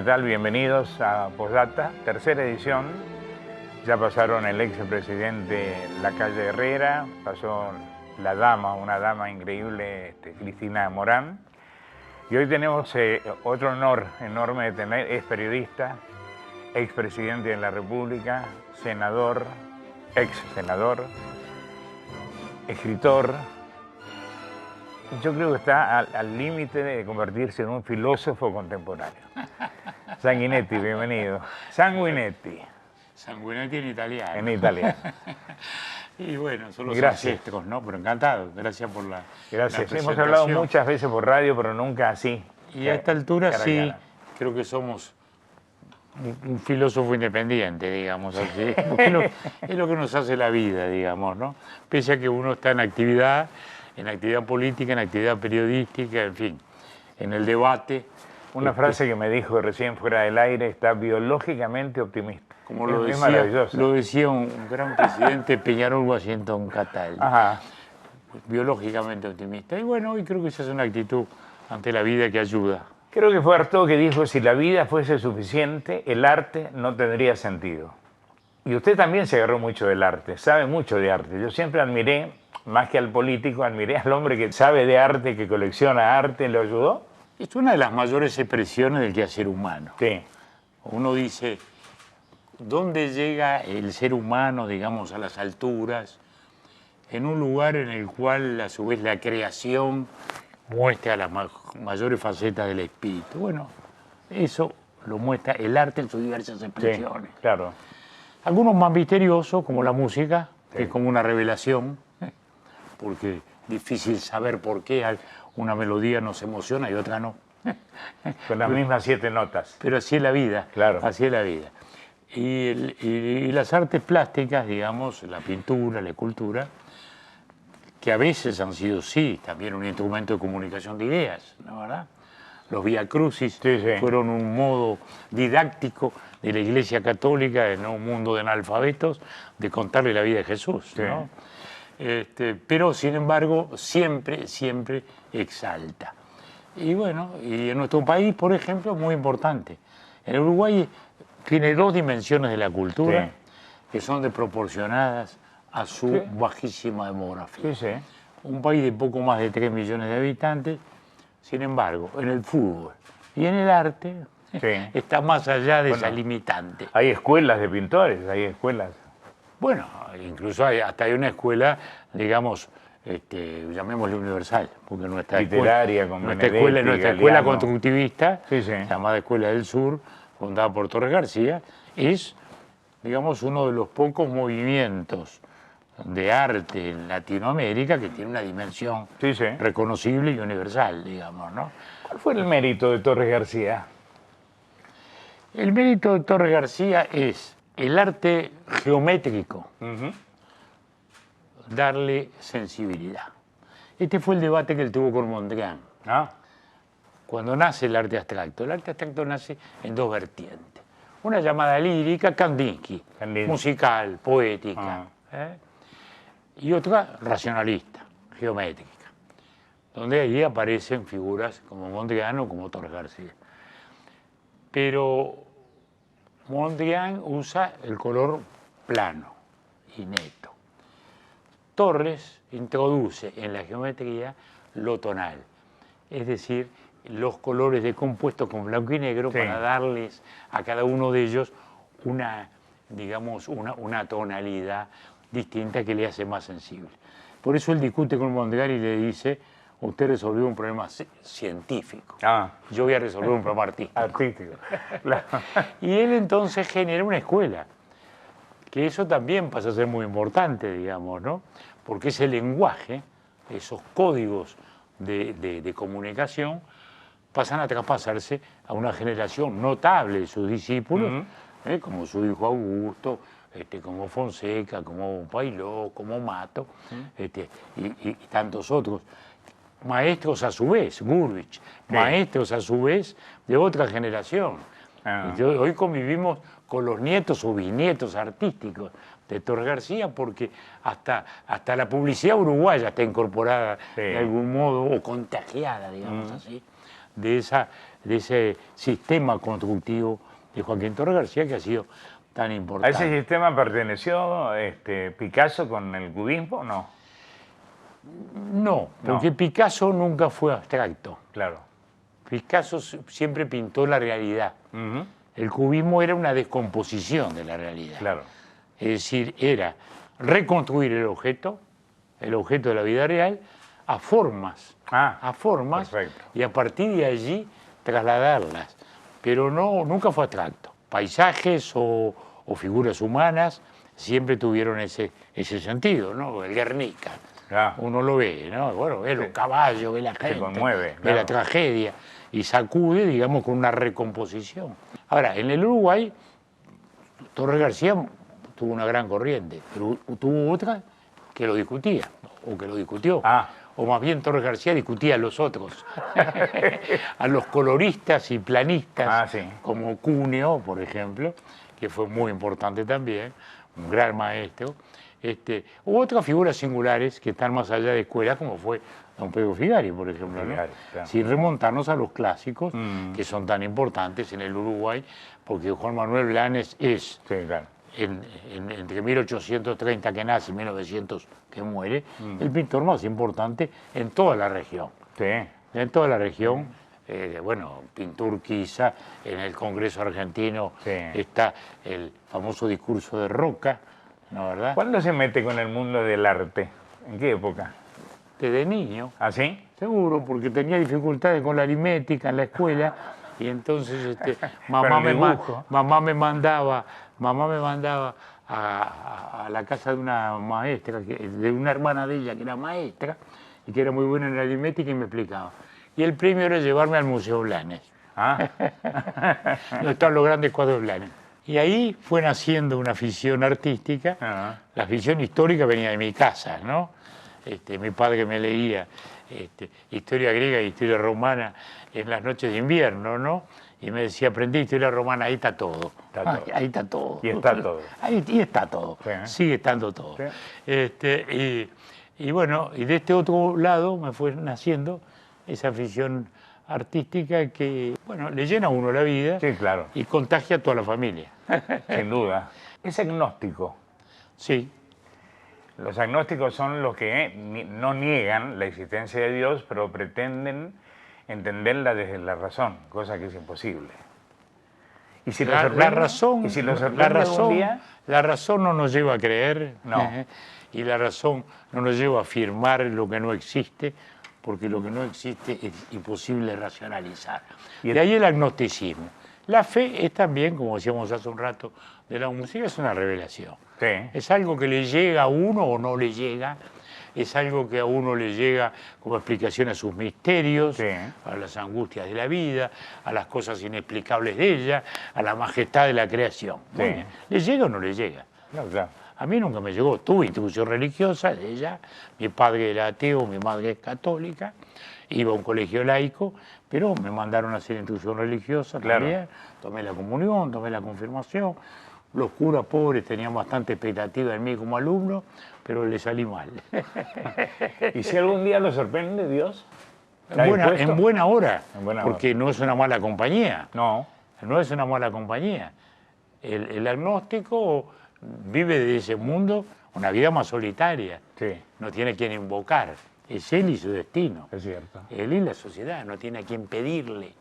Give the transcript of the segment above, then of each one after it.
¿qué tal? Bienvenidos a Postdata, tercera edición. Ya pasaron el expresidente Lacalle Herrera, pasó la dama, una dama increíble, Cristina Morán. Y hoy tenemos otro honor enorme de tener, es periodista, expresidente de la República, senador, ex senador, escritor. Yo creo que está al límite de convertirse en un filósofo contemporáneo. Sanguinetti, bienvenido. Sanguinetti. Sanguinetti en italiano. En italiano. Y bueno, son los Gracias. ancestros, ¿no? Pero encantado. Gracias por la Gracias. la Hemos hablado presentación. muchas veces por radio, pero nunca así. Y a esta altura Cara a sí, cara. creo que somos un filósofo independiente, digamos así. Porque es lo que nos hace la vida, digamos, ¿no? Pese a que uno está en actividad política, en actividad periodística, en fin, en el debate. Una frase que me dijo recién fuera del aire, está biológicamente optimista. Como Es maravilloso. lo decía un gran presidente, Peñarol Washington Cataldi. Ajá. Biológicamente optimista. Y bueno, hoy creo que esa es una actitud ante la vida que ayuda. Creo que fue Artaud que dijo, si la vida fuese suficiente, el arte no tendría sentido. Y usted también se agarró mucho del arte, sabe mucho de arte. Yo siempre admiré, más que al político, admiré al hombre que sabe de arte, que colecciona arte, ¿lo ayudó? Es una de las mayores expresiones del quehacer humano. Sí. Uno dice, ¿dónde llega el ser humano, digamos, a las alturas? En un lugar en el cual, a su vez, la creación muestra las mayores facetas del espíritu. Bueno, eso lo muestra el arte en sus diversas expresiones. Sí, claro. Algunos más misteriosos, como la música, Sí. que es como una revelación, porque es difícil saber por qué una melodía nos emociona y otra no. Con las mismas 7 notas. Pero así es la vida, Claro. así es la vida. Y las artes plásticas, digamos, la pintura, la escultura, que a veces han sido, sí, también un instrumento de comunicación de ideas, ¿no, verdad? Los Vía Crucis Sí, sí. fueron un modo didáctico de la Iglesia Católica en un mundo de analfabetos de contarle la vida de Jesús, Sí. ¿no? Pero, sin embargo, siempre exalta. Y bueno, y en nuestro país, por ejemplo, es muy importante. En Uruguay tiene 2 dimensiones de la cultura Sí. que son desproporcionadas a su Sí. bajísima demografía. Sí, sí. Un país de poco más de 3 millones de habitantes, sin embargo, en el fútbol y en el arte Sí. está más allá de Bueno. esa limitante. Hay escuelas de pintores, hay escuelas. Bueno, incluso hasta hay una escuela, digamos, llamémosle universal, porque Literaria, con nuestra Benedetti, escuela Galeano. constructivista, Sí, sí. llamada Escuela del Sur, fundada por Torres García, es, digamos, uno de los pocos movimientos de arte en Latinoamérica que tiene una dimensión Sí, sí. reconocible y universal, digamos, ¿no? ¿Cuál fue el mérito de Torres García? El mérito de Torres García es el arte geométrico, Ujú. darle sensibilidad. Este fue el debate que él tuvo con Mondrian. Ah, Cuando nace el arte abstracto nace en 2 vertientes. Una llamada lírica, Kandinsky, Kandinsky. musical, poética, Ah. y otra racionalista, geométrica, donde ahí aparecen figuras como Mondrian o como Torres García. Pero Mondrian usa el color plano y neto. Torres introduce en la geometría lo tonal, es decir, los colores decompuestos con blanco y negro Sí. para darles a cada uno de ellos una, digamos, una tonalidad distinta que le hace más sensible. Por eso él discute con Mondrian y le dice, usted resolvió un problema científico, ah, yo voy a resolver un problema artístico. artístico. Claro. Y él entonces genera una escuela, que eso también pasa a ser muy importante, digamos, ¿no? Porque ese lenguaje, esos códigos de comunicación, pasan a traspasarse a una generación notable de sus discípulos, como su hijo Augusto, como Fonseca, como Pailó, como Mato, y tantos otros. Maestros a su vez, Gurvich, maestros a su vez de otra generación. Ah. Y hoy convivimos con los nietos o bisnietos artísticos de Torres García porque hasta la publicidad uruguaya está incorporada Sí. de algún modo o contagiada, digamos así, de ese sistema constructivo de Joaquín Torres García que ha sido tan ¿A importante. ese sistema perteneció Picasso con el cubismo? No. No, porque Picasso nunca fue abstracto. Claro. Picasso siempre pintó la realidad. Ujú. El cubismo era una descomposición de la realidad. Claro. Es decir, era reconstruir el objeto de la vida real, a formas, perfecto. y a partir de allí trasladarlas. Pero nunca fue abstracto. Paisajes o figuras humanas siempre tuvieron ese sentido, ¿no? El Guernica. Uno lo ve, ¿no? Bueno, ve los caballos, ve la gente, conmueve, ve la tragedia y sacude, digamos, con una recomposición. Ahora, en el Uruguay, Torres García tuvo una gran corriente, pero tuvo otra que lo discutía, o que lo discutió. O más bien Torres García discutía a los otros, a los coloristas y planistas, como Cúneo, por ejemplo, que fue muy importante también, un gran maestro. Hubo otras figuras singulares que están más allá de escuelas, como fue don Pedro Figari, por ejemplo, ¿no? Claro. Sin remontarnos a los clásicos, que son tan importantes en el Uruguay, porque Juan Manuel Blanes es, entre 1830 que nace y 1900 que muere, el pintor más importante en toda la región. En toda la región. Bueno, Pinturquiza, en el Congreso argentino está el famoso discurso de Roca, ¿no, verdad? ¿Cuándo se mete con el mundo del arte? ¿En qué época? Desde niño. ¿Ah, sí? Seguro, porque tenía dificultades con la aritmética en la escuela y entonces mamá me mandaba a la casa de una maestra, de una hermana de ella que era maestra y que era muy buena en la aritmética y me explicaba. Y el premio era llevarme al Museo Blanes. Donde están los grandes cuadros de Blanes. Y ahí fue naciendo una afición artística. La afición histórica venía de mi casa, ¿no? Mi padre me leía historia griega e historia romana en las noches de invierno, ¿no? Y me decía, aprendí historia romana, ahí está todo. Ahí está todo. Y está todo. Y está todo. Sigue estando todo. Y bueno, y de este otro lado me fue naciendo esa afición artística que, bueno, le llena a uno la vida y contagia a toda la familia. Sin duda. ¿Es agnóstico? Sí. Los agnósticos son los que no niegan la existencia de Dios, pero pretenden entenderla desde la razón, cosa que es imposible. ¿Y si la razón no nos lleva a creer, y la razón no nos lleva a afirmar lo que no existe, porque lo que no existe es imposible racionalizar. De ahí el agnosticismo. La fe es también, como decíamos hace un rato, de la música, es una revelación. Es algo que le llega a uno o no le llega, es algo que a uno le llega como explicación a sus misterios, a las angustias de la vida, a las cosas inexplicables de ella, a la majestad de la creación. Bueno, ¿le llega o no le llega? A mí nunca me llegó. Tuve instrucción religiosa de ella, mi padre era ateo, mi madre es católica, iba a un colegio laico, pero me mandaron a hacer instrucción religiosa también, tomé la comunión, tomé la confirmación. Los curas pobres tenían bastante expectativa en mí como alumno, pero le salí mal. ¿Y si algún día lo sorprende Dios? En buena hora, porque no es una mala compañía. No es una mala compañía. El agnóstico vive de ese mundo una vida más solitaria. No tiene a quien invocar. Es él y su destino. Es cierto. Él y la sociedad. No tiene a quien pedirle.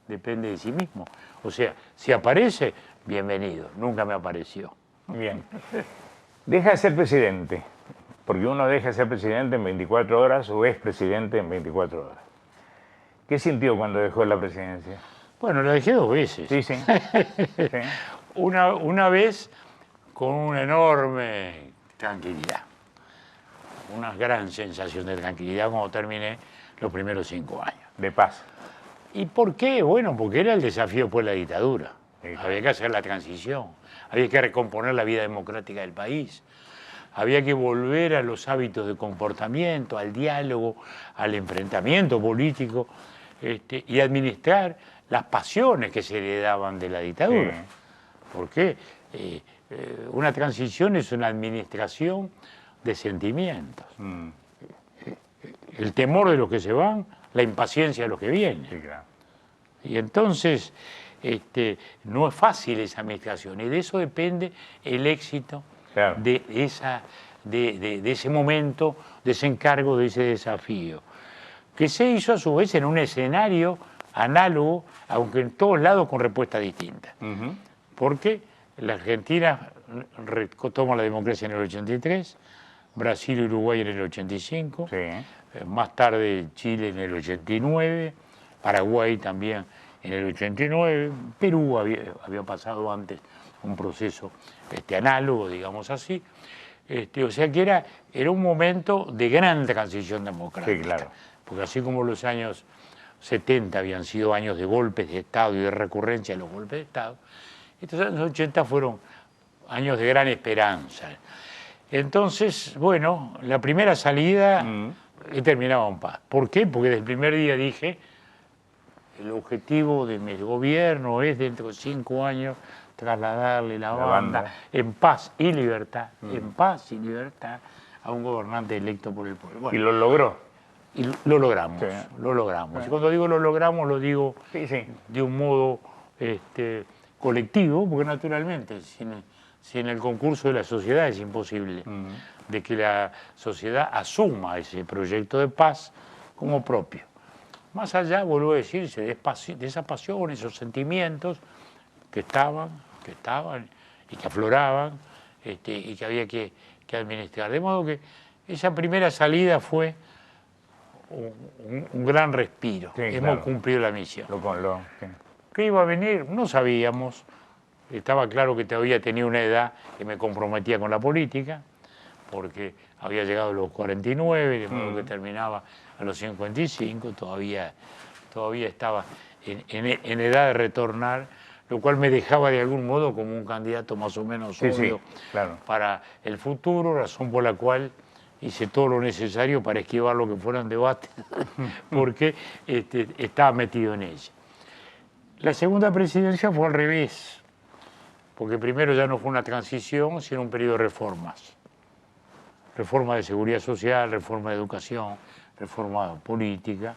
Depende de sí mismo. O sea, si aparece, bienvenido. Nunca me apareció. Bien. Deja de ser presidente. Porque uno deja de ser presidente en 24 horas o es presidente en 24 horas. ¿Qué sintió cuando dejó la presidencia? Bueno, la dejé 2 veces. Sí. Una vez con una enorme tranquilidad. Una gran sensación de tranquilidad cuando terminé los primeros 5 años. De paz. ¿Y por qué? Bueno, porque era el desafío por la dictadura. Había que hacer la transición, había que recomponer la vida democrática del país, había que volver a los hábitos de comportamiento, al diálogo, al enfrentamiento político y administrar las pasiones que se heredaban de la dictadura. Porque una transición es una administración de sentimientos. El temor de los que se van, la impaciencia de los que vienen. Y entonces no es fácil esa administración y de eso depende el éxito Claro. de ese momento, de ese encargo, de ese desafío, que se hizo a su vez en un escenario análogo, aunque en todos lados con respuestas distintas. Porque la Argentina toma la democracia en el 83, Brasil y Uruguay en el 85, Sí. más tarde Chile en el 89, Paraguay también en el 89, Perú había pasado antes un proceso análogo, digamos así. O sea que era un momento de gran transición democrática. Sí, claro. Porque así como los años 70 habían sido años de golpes de Estado y de recurrencia de los golpes de Estado, estos años 80 fueron años de gran esperanza. Entonces, bueno, la primera salida he terminado en paz. ¿Por qué? Porque desde el primer día dije, el objetivo de mi gobierno es dentro de 5 años trasladarle la banda en paz y libertad, a un gobernante electo por el pueblo. Bueno, y lo logró. Y lo logramos, lo logramos. Y cuando digo lo logramos, lo digo de un modo colectivo, porque naturalmente sin el concurso de la sociedad es imposible de que la sociedad asuma ese proyecto de paz como propio. Más allá, vuelvo a decirse, de esa pasión, esos sentimientos que estaban y que afloraban y que había que administrar. De modo que esa primera salida fue un gran respiro. Sí, hemos cumplido la misión. Sí. ¿Qué iba a venir? No sabíamos. Estaba claro que todavía tenía una edad que me comprometía con la política, porque había llegado a los 49, de modo que terminaba a los 55, todavía estaba en edad de retornar, lo cual me dejaba de algún modo como un candidato más o menos obvio para el futuro, razón por la cual hice todo lo necesario para esquivar lo que fueran debates, porque estaba metido en ella. La segunda presidencia fue al revés, porque primero ya no fue una transición, sino un periodo de reformas. Reforma de seguridad social, reforma de educación, reforma política,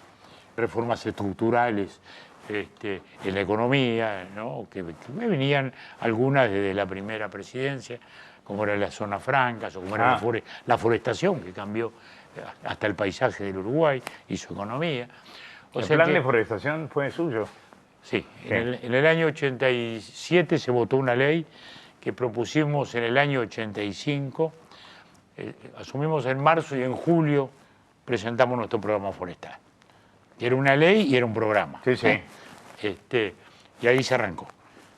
reformas estructurales en la economía, ¿no? que venían algunas desde la primera presidencia, como eran las zonas francas, o como era la forestación, que cambió hasta el paisaje del Uruguay y su economía. ¿El plan de forestación fue suyo? Sí, en el año 87 se votó una ley que propusimos en el año 85, asumimos en marzo y en julio presentamos nuestro programa forestal. Era una ley y era un programa. Y ahí se arrancó.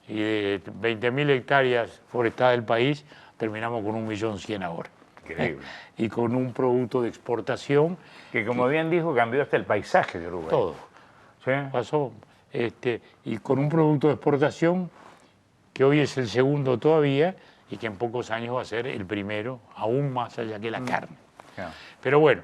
Y de 20.000 hectáreas forestadas del país, terminamos con 1.100.000 ahora. Increíble. Y con un producto de exportación. Que como bien dijo, cambió hasta el paisaje de Uruguay. Todo. Pasó. Y con un producto de exportación que hoy es el segundo todavía y que en pocos años va a ser el primero, aún más allá que la carne. Pero bueno,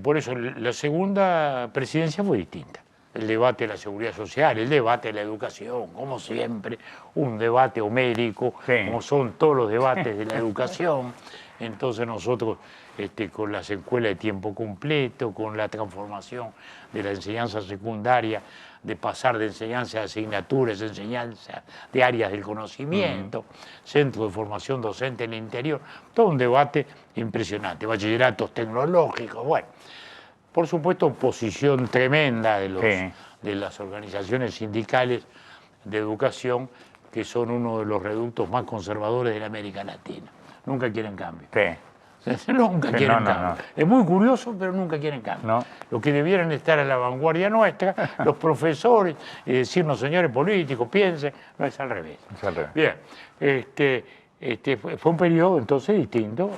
por eso la segunda presidencia fue distinta. El debate de la seguridad social, el debate de la educación, como siempre, un debate homérico, como son todos los debates de la educación. Entonces nosotros, con las escuelas de tiempo completo, con la transformación de la enseñanza secundaria, de pasar de enseñanza de asignaturas, enseñanza de áreas del conocimiento, centro de formación docente en el interior, todo un debate impresionante, bachilleratos tecnológicos, bueno. Por supuesto, oposición tremenda de las organizaciones sindicales de educación, que son uno de los reductos más conservadores de la América Latina. Nunca quieren cambio. Nunca quieren cambio. Es muy curioso, pero nunca quieren cambio. Los que debieran estar a la vanguardia nuestra, los profesores, y decirnos, señores políticos, piensen, no es al revés. Bien, fue un periodo entonces distinto,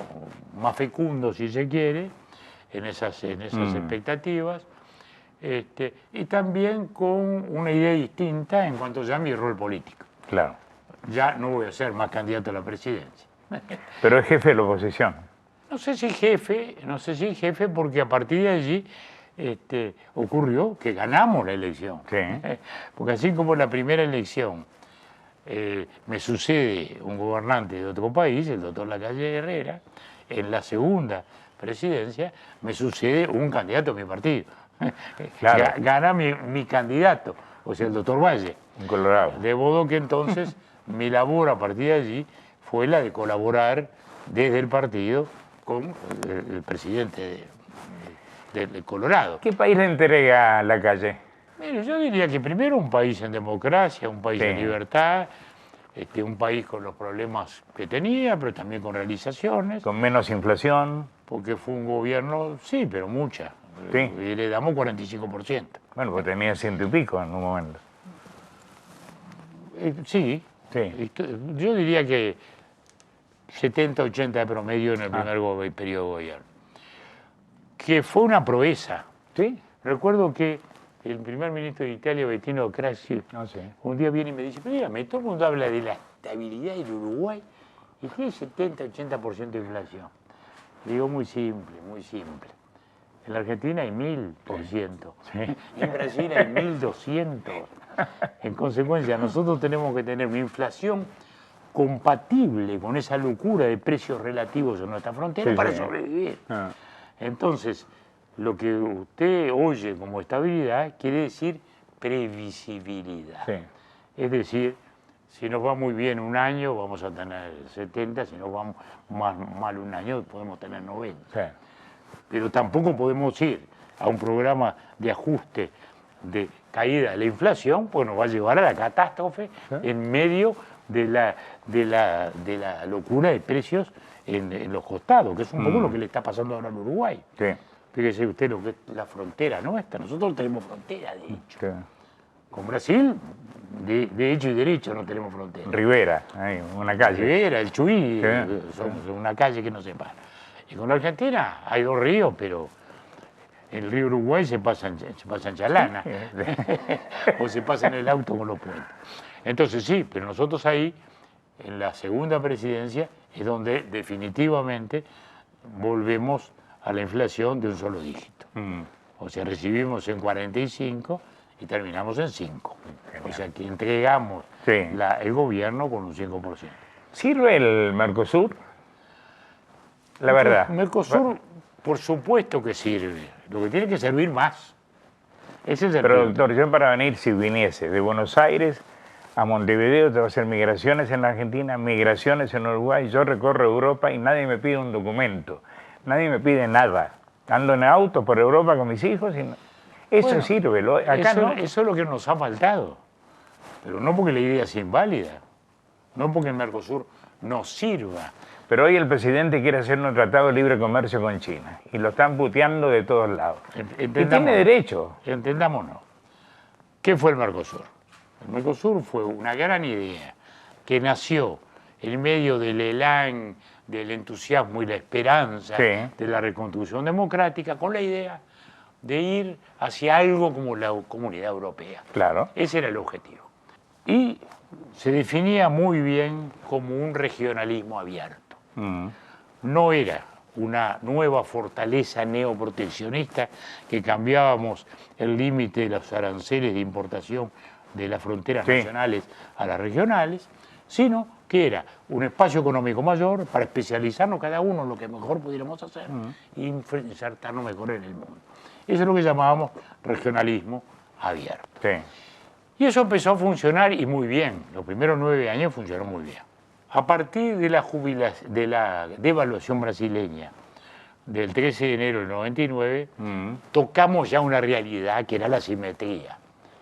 más fecundo si se quiere, en esas expectativas, y también con una idea distinta en cuanto ya a mi rol político. Claro. Ya no voy a ser más candidato a la presidencia. Pero es jefe de la oposición. No sé si jefe, porque a partir de allí ocurrió que ganamos la elección. Porque así como en la primera elección me sucede un gobernante de otro país, el doctor Lacalle Herrera, en la segunda presidencia me sucede un candidato de mi partido. Gana mi candidato, o sea, el doctor Valle. En Colorado. De modo que entonces mi labor a partir de allí fue la de colaborar desde el partido con el presidente de Colorado. ¿Qué país le entrega Lacalle? Mire, yo diría que primero un país en democracia, un país en libertad, un país con los problemas que tenía, pero también con realizaciones. Con menos inflación. Porque fue un gobierno, sí, pero mucha. Sí. Y le damos 45%. Bueno, pues tenía 100 y pico en un momento. Sí. Sí. Yo diría que 70, 80 de promedio en el primer periodo de gobierno. Que fue una proeza. ¿Sí? Recuerdo que el primer ministro de Italia, Bettino Craxi, un día viene y me dice, pero dígame, todo el mundo habla de la estabilidad del Uruguay y tiene 70, 80% de inflación. Le digo, muy simple, muy simple. En la Argentina hay 1000%. Sí. En Brasil hay 1200%. En consecuencia, nosotros tenemos que tener una inflación compatible con esa locura de precios relativos en nuestra frontera para sobrevivir. Entonces, lo que usted oye como estabilidad quiere decir previsibilidad. Sí. Es decir, si nos va muy bien un año, vamos a tener 70, si nos va mal un año, podemos tener 90. Sí. Pero tampoco podemos ir a un programa de ajuste de caída de la inflación, pues nos va a llevar a la catástrofe en medio de la locura de precios en los costados, que es un poco lo que le está pasando ahora al Uruguay. Sí. Fíjese usted lo que es la frontera nuestra. Nosotros no tenemos frontera, de hecho. Sí. Con Brasil, de hecho y derecho, no tenemos frontera. Rivera, hay una calle. Rivera, el Chuy, somos una calle que nos separa. Y con Argentina hay 2 ríos, pero el río Uruguay se pasa en Chalana, o se pasa en el auto con los puentes. Entonces sí, pero nosotros ahí, en la segunda presidencia, es donde definitivamente volvemos a la inflación de un solo dígito. O sea, recibimos en 45 y terminamos en 5. O sea, que entregamos el gobierno con un 5%. ¿Sirve el Mercosur? La verdad. Mercosur, por supuesto que sirve. Lo que tiene que servir más. Ese es el Pero, punto. doctor, yo para venir, si viniese de Buenos Aires a Montevideo, tengo que hacer migraciones en la Argentina, migraciones en Uruguay, yo recorro Europa y nadie me pide un documento. Nadie me pide nada. Ando en auto por Europa con mis hijos y eso sirve. Acá no. Eso es lo que nos ha faltado. Pero no porque la idea sea inválida. No porque el Mercosur nos sirva. Pero hoy el presidente quiere hacer un tratado de libre comercio con China y lo están puteando de todos lados. Y tiene derecho. Entendámonos. ¿Qué fue el Mercosur? El Mercosur fue una gran idea que nació en medio del elán, del entusiasmo y la esperanza de la reconstrucción democrática, con la idea de ir hacia algo como la Comunidad Europea. Claro. Ese era el objetivo. Y se definía muy bien como un regionalismo abierto. No era una nueva fortaleza neoproteccionista que cambiábamos el límite de los aranceles de importación de las fronteras nacionales a las regionales, sino que era un espacio económico mayor para especializarnos cada uno en lo que mejor pudiéramos hacer y insertarnos mejor en el mundo. Eso es lo que llamábamos regionalismo abierto. Sí. Y eso empezó a funcionar y muy bien. Los primeros 9 años funcionó muy bien. A partir de la devaluación brasileña del 13 de enero del 99, tocamos ya una realidad que era la simetría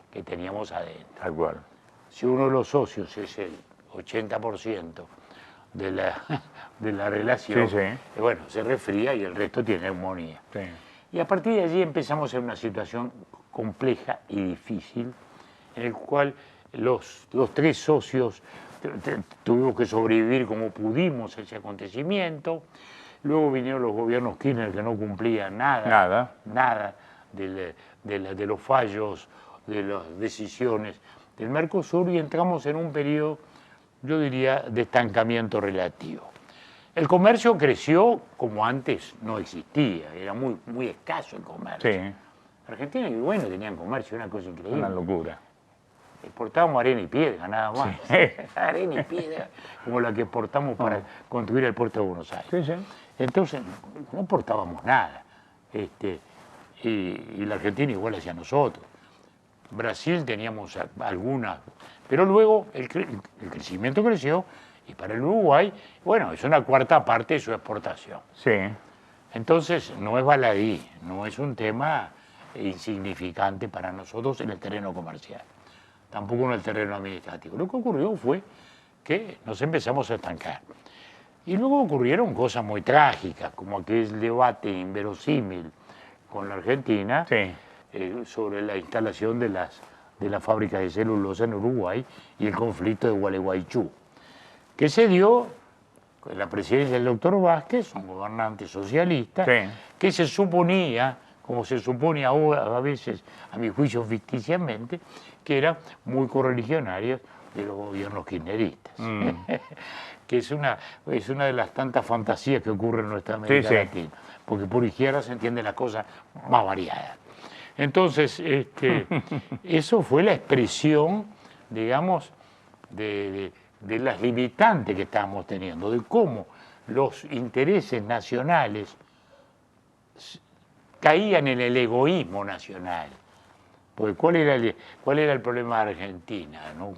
que teníamos adentro. Tal cual. Si uno de los socios es el 80% de la relación, bueno, se resfría y el resto tiene neumonía. Sí. Y a partir de allí empezamos en una situación compleja y difícil, en el cual los 3 socios tuvimos que sobrevivir como pudimos ese acontecimiento. Luego vinieron los gobiernos Kirchner que no cumplían nada de los fallos, de las decisiones del Mercosur, y entramos en un periodo, yo diría, de estancamiento relativo. El comercio creció como antes no existía, era muy escaso el comercio. Sí. Argentina y Uruguay no tenían comercio, una cosa increíble. Una locura. Exportábamos arena y piedra, nada más. Sí. Arena y piedra, como la que exportamos para construir el puerto de Buenos Aires. Sí, sí. Entonces, no exportábamos nada. Y la Argentina igual hacia nosotros. Brasil teníamos algunas, pero luego el crecimiento creció y para el Uruguay, bueno, es una cuarta parte de su exportación. Sí. Entonces, no es baladí, no es un tema insignificante para nosotros en el terreno comercial, tampoco en el terreno administrativo. Lo que ocurrió fue que nos empezamos a estancar. Y luego ocurrieron cosas muy trágicas, como aquel debate inverosímil con la Argentina Sí. Sobre la instalación de la fábrica de celulosa en Uruguay y el conflicto de Gualeguaychú, que se dio con la presidencia del doctor Vázquez, un gobernante socialista, Sí. que se suponía, como se supone ahora, a veces, a mi juicio ficticiamente, que era muy correligionario de los gobiernos kirchneristas. Que es una de las tantas fantasías que ocurren en nuestra América Latina, porque por izquierda se entiende la cosa más variada. Entonces, eso fue la expresión, digamos, de las limitantes que estábamos teniendo, de cómo los intereses nacionales caían en el egoísmo nacional. Porque ¿cuál era el problema de Argentina? ¿No?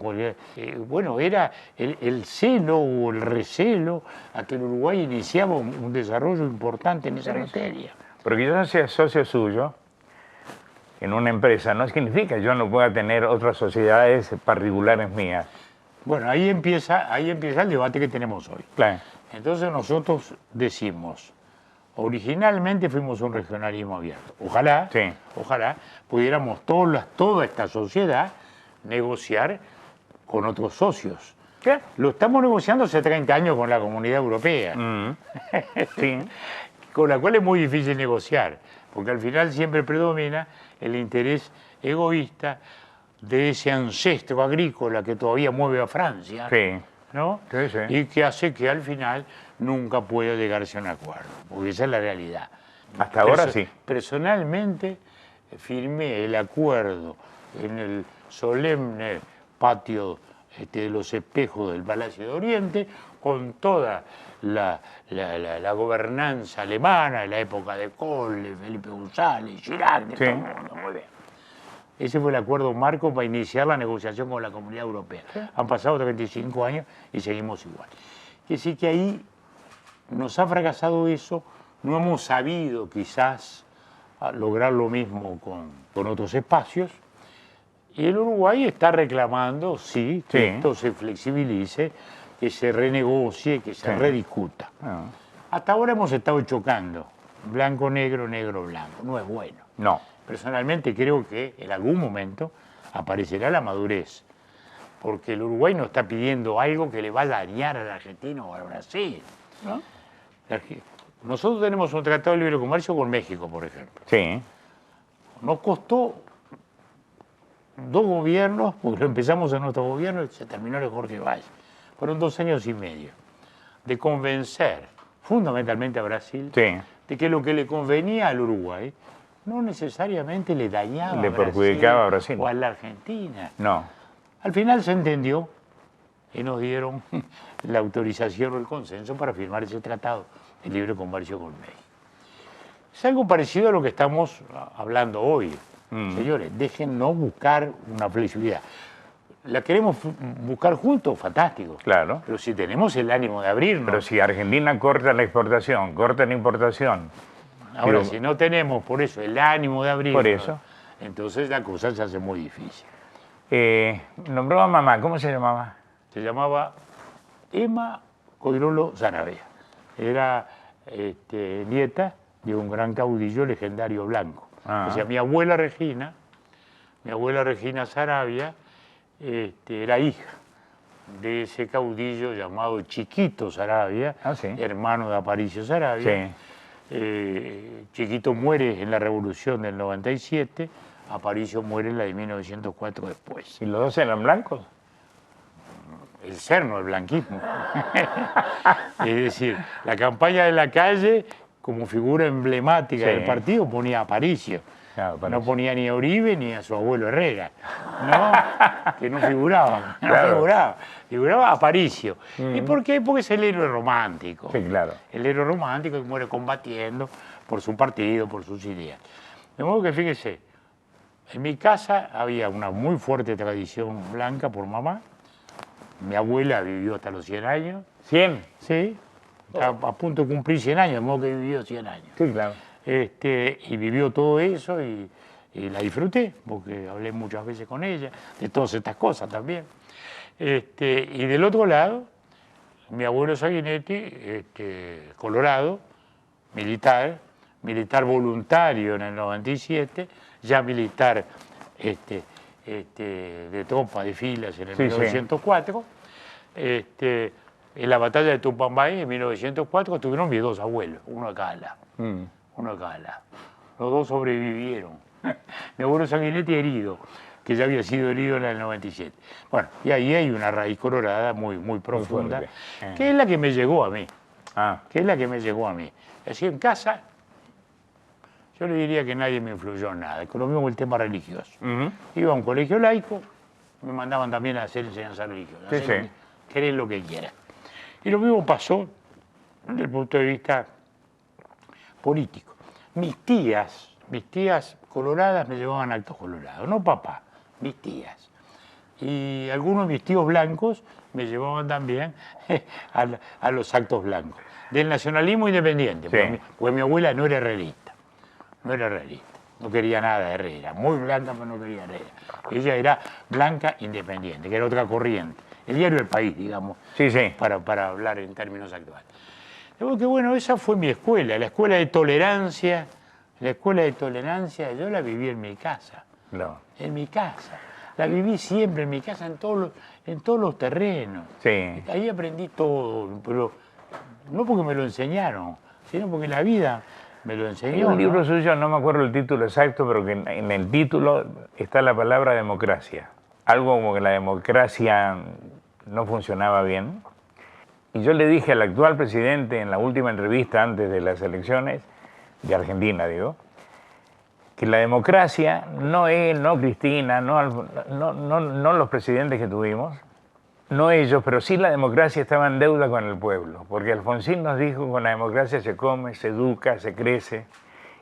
Bueno, era el celo o el recelo a que el Uruguay iniciaba un desarrollo importante en esa materia. Porque yo no sea socio suyo en una empresa, no significa que yo no pueda tener otras sociedades particulares mías. Bueno, ahí empieza el debate que tenemos hoy. Claro. Entonces nosotros decimos, originalmente fuimos un regionalismo abierto. Ojalá pudiéramos toda esta sociedad negociar con otros socios. ¿Qué? Lo estamos negociando hace 30 años con la Comunidad Europea, Sí. con la cual es muy difícil negociar, porque al final siempre predomina el interés egoísta de ese ancestro agrícola que todavía mueve a Francia, Sí. ¿no? Sí, sí. Y que hace que al final nunca pueda llegarse a un acuerdo, porque esa es la realidad. Hasta ahora sí. Personalmente firmé el acuerdo en el solemne patio de los espejos del Palacio de Oriente con toda la gobernanza alemana de la época de Kohl, de Felipe González, Chirac, de todo el mundo, muy bien. Ese fue el acuerdo marco para iniciar la negociación con la Comunidad Europea. Han pasado 35 años y seguimos igual. Es decir, que ahí nos ha fracasado eso, no hemos sabido quizás lograr lo mismo con otros espacios, y el Uruguay está reclamando, sí, que esto se flexibilice, que se renegocie, que se rediscuta. Hasta ahora hemos estado chocando, blanco-negro, negro-blanco, no es bueno. No. Personalmente creo que en algún momento aparecerá la madurez, porque el Uruguay no está pidiendo algo que le va a dañar a la Argentina o a Brasil, ¿no? Nosotros tenemos un tratado de libre comercio con México, por ejemplo. Sí. Nos costó 2 gobiernos, porque lo empezamos en nuestro gobierno y se terminó en Jorge Valle. Fueron 2 años y medio de convencer, fundamentalmente a Brasil, de que lo que le convenía al Uruguay no necesariamente le dañaba le perjudicaba a Brasil o a la Argentina. No. Al final se entendió y nos dieron la autorización o el consenso para firmar ese tratado de libre comercio con México. Es algo parecido a lo que estamos hablando hoy. Señores, déjennos buscar una flexibilidad. ¿La queremos buscar juntos? Fantástico. Claro. Pero si tenemos el ánimo de abrirnos... Pero si Argentina corta la exportación, corta la importación... Ahora, si no tenemos por eso el ánimo de abrirnos... Por eso. Entonces la cosa se hace muy difícil. Nombró a mamá, ¿cómo se llamaba? Se llamaba Emma Coirolo Saravia. Era nieta de un gran caudillo legendario blanco. O sea, mi abuela Regina Saravia, era hija de ese caudillo llamado Chiquito Saravia, hermano de Aparicio Saravia. Chiquito muere en la Revolución del 97, Aparicio muere en la de 1904 después. ¿Y los dos eran blancos? El cerno del blanquismo. Es decir, la campaña de la calle, como figura emblemática del partido, ponía a Aparicio. Claro, no ponía ni a Uribe ni a su abuelo Herrera, ¿no? Que no figuraban, figuraba Aparicio. ¿Y por qué? Porque es el héroe romántico. Sí, claro. El héroe romántico que muere combatiendo por su partido, por sus ideas. De modo que fíjese, En mi casa había una muy fuerte tradición blanca por mamá. Mi abuela vivió hasta los 100 años. ¿100? Sí, a punto de cumplir 100 años, de modo que vivió 100 años. Sí, claro. Y vivió todo eso y la disfruté, porque hablé muchas veces con ella, de todas estas cosas también. Y del otro lado, mi abuelo Sanguinetti, colorado, militar voluntario en el 97, ya militar de tropa de filas en el 1904. En la batalla de Tupambaé en 1904 tuvieron mis dos abuelos, uno a cada lado. Uno a cada lado. Los dos sobrevivieron. Mi abuelo Sanguinetti herido, que ya había sido herido en el 97. Bueno, y ahí hay una raíz colorada muy profunda, que es la que me llegó a mí. Que es la que me llegó a mí. Así en casa, yo le diría que nadie me influyó en nada, con lo mismo el tema religioso. Iba a un colegio laico, me mandaban también a hacer enseñanza religiosa. Querés lo que quieras. Y lo mismo pasó desde el punto de vista político. Mis tías coloradas me llevaban a actos colorados, no papá, mis tías. Y algunos de mis tíos blancos me llevaban también a los actos blancos. Del nacionalismo independiente, porque mi abuela no era herrerista, no quería nada de Herrera, muy blanca pero no quería Herrera. Ella era blanca independiente, que era otra corriente. El diario El País, digamos, para hablar en términos actuales. Digo que bueno, esa fue mi escuela, la escuela de tolerancia. La escuela de tolerancia yo la viví en mi casa. En mi casa. La viví siempre en mi casa, en todos los terrenos. Ahí aprendí todo, pero no porque me lo enseñaron, sino porque la vida me lo enseñó. Hay un libro suyo, no me acuerdo el título exacto, pero que en el título está la palabra democracia. Algo como que la democracia no funcionaba bien. Y yo le dije al actual presidente en la última entrevista antes de las elecciones, de Argentina, digo, que la democracia, no él, no Cristina, no los presidentes que tuvimos, no ellos, pero sí la democracia estaba en deuda con el pueblo, porque Alfonsín nos dijo que con la democracia se come, se educa, se crece,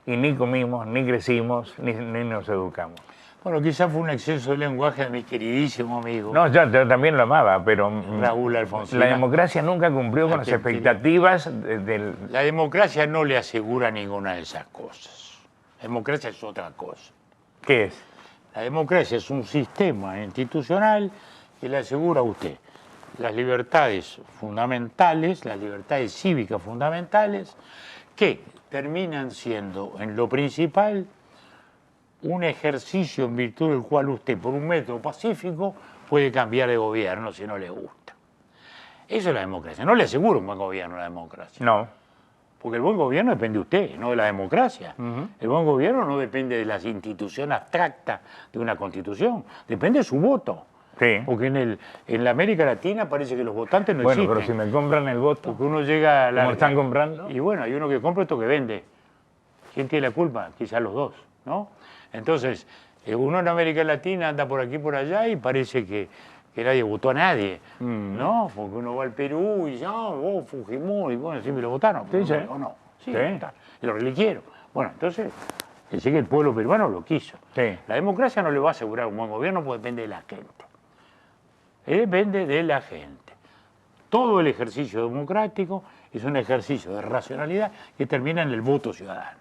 y ni comimos, ni crecimos, ni nos educamos. Bueno, quizás fue un exceso de lenguaje de mi queridísimo amigo. No, yo también lo amaba, pero Raúl Alfonsín. La democracia nunca cumplió con las expectativas del... La democracia no le asegura ninguna de esas cosas. La democracia es otra cosa. ¿Qué es? La democracia es un sistema institucional que le asegura a usted las libertades fundamentales, las libertades cívicas fundamentales, que terminan siendo, en lo principal, un ejercicio en virtud del cual usted, por un método pacífico, puede cambiar de gobierno si no le gusta. Eso es la democracia. No le aseguro un buen gobierno a la democracia. No. Porque el buen gobierno depende de usted, no de la democracia. El buen gobierno no depende de las instituciones abstractas de una constitución, depende de su voto. Porque en la América Latina parece que los votantes no existen. Bueno, pero si me compran el voto, porque uno llega a la... ¿Cómo están comprando? Y bueno, hay uno que compra y otro que vende. ¿Quién tiene la culpa? Quizás los dos, ¿no? Entonces, uno en América Latina anda por aquí y por allá y parece que nadie votó a nadie, ¿no? Porque uno va al Perú y dice, vos Fujimori, y bueno, sí me lo votaron. ¿O no? Sí, y lo religieron. Bueno, entonces, sé que el pueblo peruano lo quiso. La democracia no le va a asegurar un buen gobierno porque depende de la gente. Depende de la gente. Todo el ejercicio democrático es un ejercicio de racionalidad que termina en el voto ciudadano.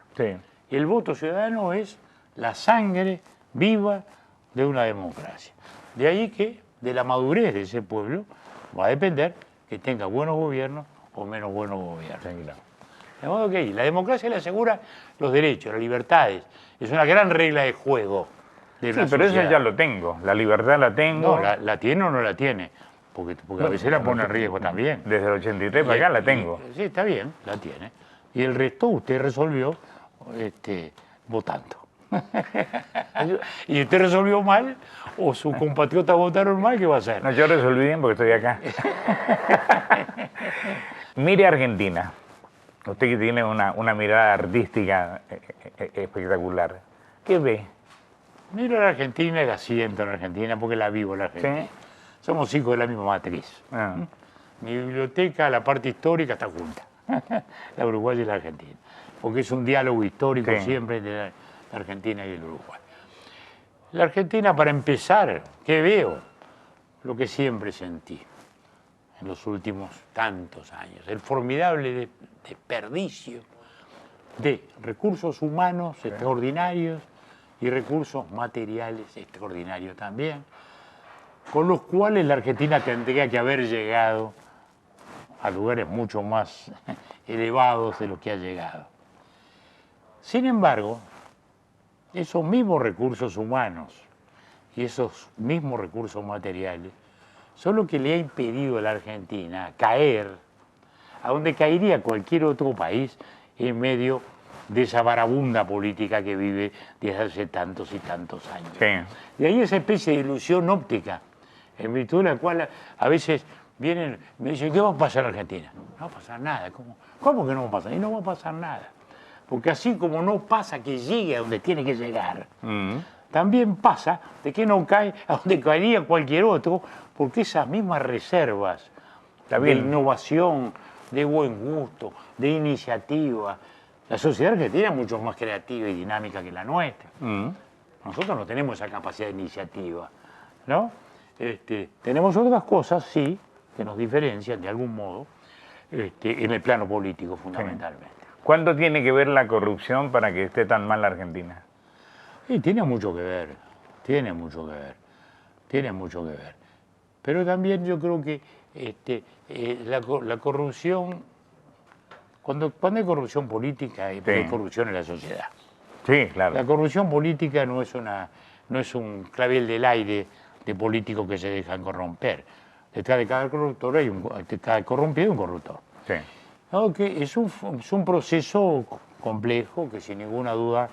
Y el voto ciudadano es la sangre viva de una democracia. De ahí que de la madurez de ese pueblo va a depender que tenga buenos gobiernos o menos buenos gobiernos. De modo que la democracia le asegura los derechos, las libertades. Es una gran regla de juego de una pero sociedad. eso ya lo tengo. La libertad la tengo. No, ¿la tiene o no la tiene? Porque a veces la pone en riesgo también. Desde el 83 para acá la tengo. Sí, está bien, la tiene. Y el resto usted resolvió votando. Y usted resolvió mal, o sus compatriotas votaron mal, ¿qué va a hacer? No, yo resolví bien porque estoy acá. Mire Argentina. Usted que tiene una mirada artística espectacular. ¿Qué ve? Miro la Argentina y la siento en Argentina porque la vivo en la Argentina. ¿Sí? Somos hijos de la misma matriz. Mi biblioteca, la parte histórica, está junta. La uruguaya y la argentina. Porque es un diálogo histórico siempre entre la Argentina y el Uruguay. La Argentina, para empezar, ¿qué veo? Lo que siempre sentí en los últimos tantos años, el formidable desperdicio de recursos humanos extraordinarios y recursos materiales extraordinarios también, con los cuales la Argentina tendría que haber llegado a lugares mucho más elevados de los que ha llegado. Sin embargo, esos mismos recursos humanos y esos mismos recursos materiales son lo que le ha impedido a la Argentina caer a donde caería cualquier otro país en medio de esa varabunda política que vive desde hace tantos y tantos años. Sí. De ahí esa especie de ilusión óptica, en virtud de la cual a veces vienen, me dicen, ¿qué va a pasar en Argentina? No va a pasar nada. ¿Cómo que no va a pasar? Y no va a pasar nada. Porque así como no pasa que llegue a donde tiene que llegar, también pasa de que no cae a donde caería cualquier otro, porque esas mismas reservas de innovación, de buen gusto, de iniciativa, la sociedad argentina es mucho más creativa y dinámica que la nuestra. Nosotros no tenemos esa capacidad de iniciativa, ¿no? Tenemos otras cosas, sí, que nos diferencian de algún modo, en el plano político fundamentalmente. Sí. ¿Cuánto tiene que ver la corrupción para que esté tan mal la Argentina? Y tiene mucho que ver, tiene mucho que ver, tiene mucho que ver. Pero también yo creo que la corrupción, cuando hay corrupción política, hay corrupción en la sociedad. Sí, claro. La corrupción política no es un clavel del aire de políticos que se dejan corromper. Detrás de cada corruptor de cada corrompido hay un corruptor. Sí. Que es un proceso complejo que sin ninguna duda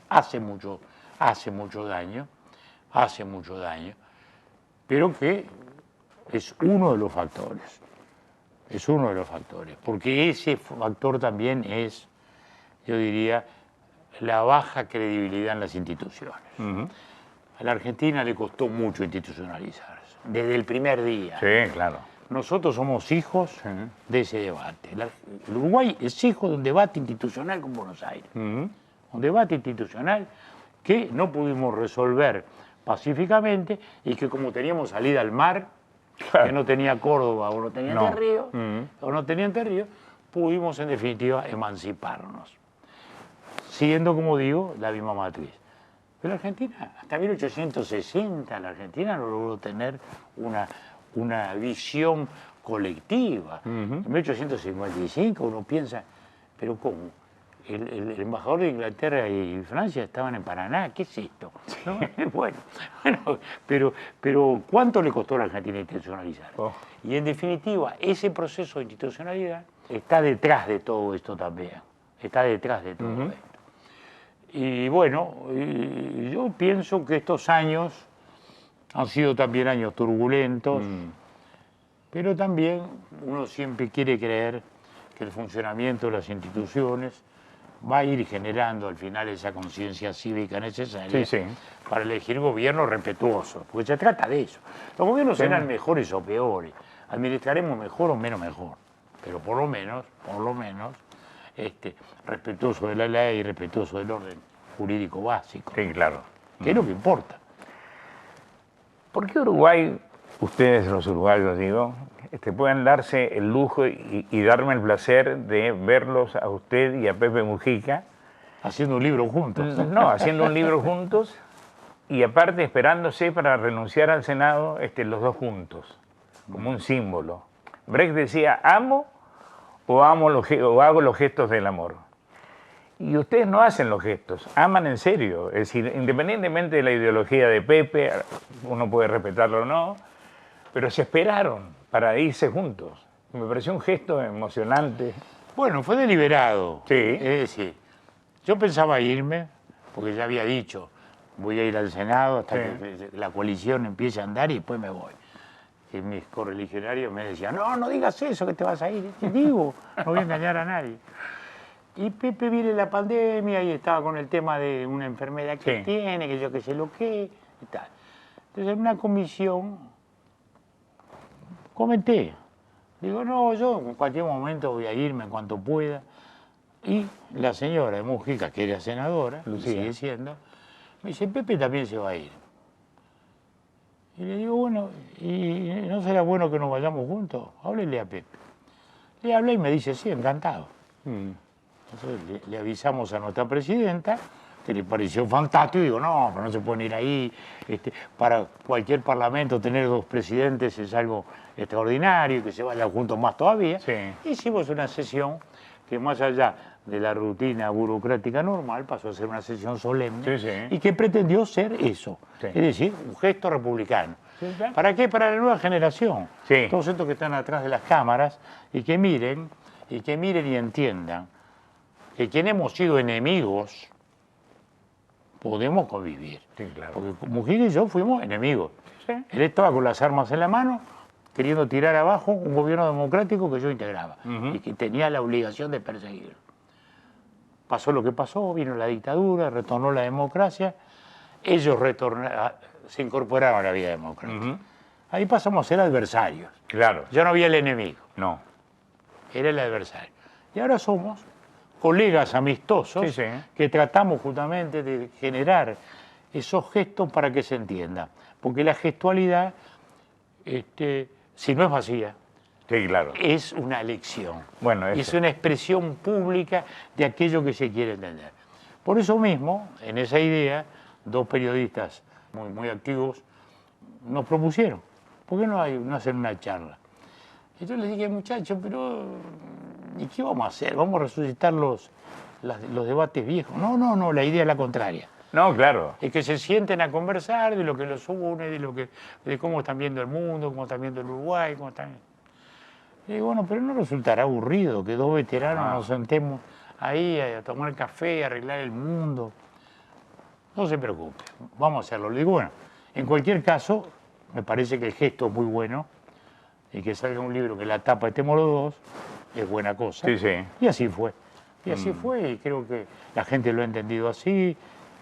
hace mucho daño, pero que es uno de los factores. Es uno de los factores, porque ese factor también es, yo diría, la baja credibilidad en las instituciones. A la Argentina le costó mucho institucionalizarse, desde el primer día. Sí, claro. Nosotros somos hijos de ese debate. El Uruguay es hijo de un debate institucional con Buenos Aires. Un debate institucional que no pudimos resolver pacíficamente y que como teníamos salida al mar, que no tenía Córdoba o no tenía Entre Ríos, pudimos en definitiva emanciparnos, siguiendo, como digo, la misma matriz. Pero la Argentina, hasta 1860, la Argentina no logró tener una visión colectiva. En 1855 uno piensa, pero ¿cómo? El embajador de Inglaterra y Francia estaban en Paraná, ¿qué es esto? ¿No? bueno, pero ¿cuánto le costó a la Argentina institucionalizar? Y en definitiva, ese proceso de institucionalidad está detrás de todo esto también, está detrás de todo esto. Y bueno, yo pienso que estos años han sido también años turbulentos, pero también uno siempre quiere creer que el funcionamiento de las instituciones va a ir generando al final esa conciencia cívica necesaria para elegir gobiernos respetuosos, porque se trata de eso. Los gobiernos serán mejores o peores, administraremos mejor o menos mejor, pero por lo menos, respetuoso de la ley y respetuoso del orden jurídico básico. Sí, claro. Que es lo que importa. ¿Por qué Uruguay, ustedes los uruguayos digo, pueden darse el lujo y darme el placer de verlos a usted y a Pepe Mujica? Haciendo un libro juntos. No, haciendo un libro juntos y aparte esperándose para renunciar al Senado los dos juntos, como un símbolo. Brecht decía, amo o hago los gestos del amor. Y ustedes no hacen los gestos, aman en serio. Es decir, independientemente de la ideología de Pepe, uno puede respetarlo o no, pero se esperaron para irse juntos. Me pareció un gesto emocionante. Bueno, fue deliberado. Sí. Es decir, yo pensaba irme, porque ya había dicho, voy a ir al Senado hasta que la coalición empiece a andar y después me voy. Y mis correligionarios me decían, no digas eso, que te vas a ir. Te digo, no voy a engañar a nadie. Y Pepe viene la pandemia y estaba con el tema de una enfermedad que tiene, que yo qué sé lo que, y tal. Entonces en una comisión comenté, digo, no, yo en cualquier momento voy a irme en cuanto pueda. Y la señora de Mujica, que era senadora, sigue siendo, Me dice, Pepe también se va a ir. Y le digo, bueno, ¿y no será bueno que nos vayamos juntos? Háblele a Pepe. Le hablé y me dice, sí, encantado. Entonces le avisamos a nuestra presidenta, que le pareció fantástico, y digo, no, pero no se pueden ir ahí. Para cualquier parlamento tener 2 presidentes es algo extraordinario, y que se vayan juntos más todavía. Sí. Hicimos una sesión que más allá de la rutina burocrática normal, pasó a ser una sesión solemne, Sí, sí. y que pretendió ser eso, Sí. es decir, un gesto republicano. Sí, claro. ¿Para qué? Para la nueva generación. Sí. Todos estos que están atrás de las cámaras, y que miren y entiendan que quien hemos sido enemigos, podemos convivir. Sí, claro. Porque Mujica y yo fuimos enemigos. Sí. Él estaba con las armas en la mano, queriendo tirar abajo un gobierno democrático que yo integraba y que tenía la obligación de perseguir. Pasó lo que pasó, vino la dictadura, retornó la democracia, ellos se incorporaron a la vida democrática. Ahí pasamos a ser adversarios. Claro. Ya no había el enemigo, No. era el adversario. Y ahora somos colegas amistosos Sí, sí. que tratamos justamente de generar esos gestos para que se entienda. Porque la gestualidad, si no es vacía, Sí, claro. es una elección. Bueno, es una expresión pública de aquello que se quiere entender. Por eso mismo, en esa idea, 2 periodistas muy activos nos propusieron, ¿por qué no hacen una charla? Y yo les dije, muchachos, pero ¿y qué vamos a hacer? ¿Vamos a resucitar los debates viejos? No, la idea es la contraria. No, claro. Es que se sienten a conversar de lo que los une, de cómo están viendo el mundo, cómo están viendo el Uruguay, cómo están... Y digo, bueno, pero no resultará aburrido que 2 veteranos nos sentemos ahí a tomar café, a arreglar el mundo. No se preocupe, vamos a hacerlo. Le digo, bueno, en cualquier caso, me parece que el gesto es muy bueno y que salga un libro que la tapa estemos los 2 es buena cosa. Sí, sí. Y así fue. Y así fue, y creo que la gente lo ha entendido así.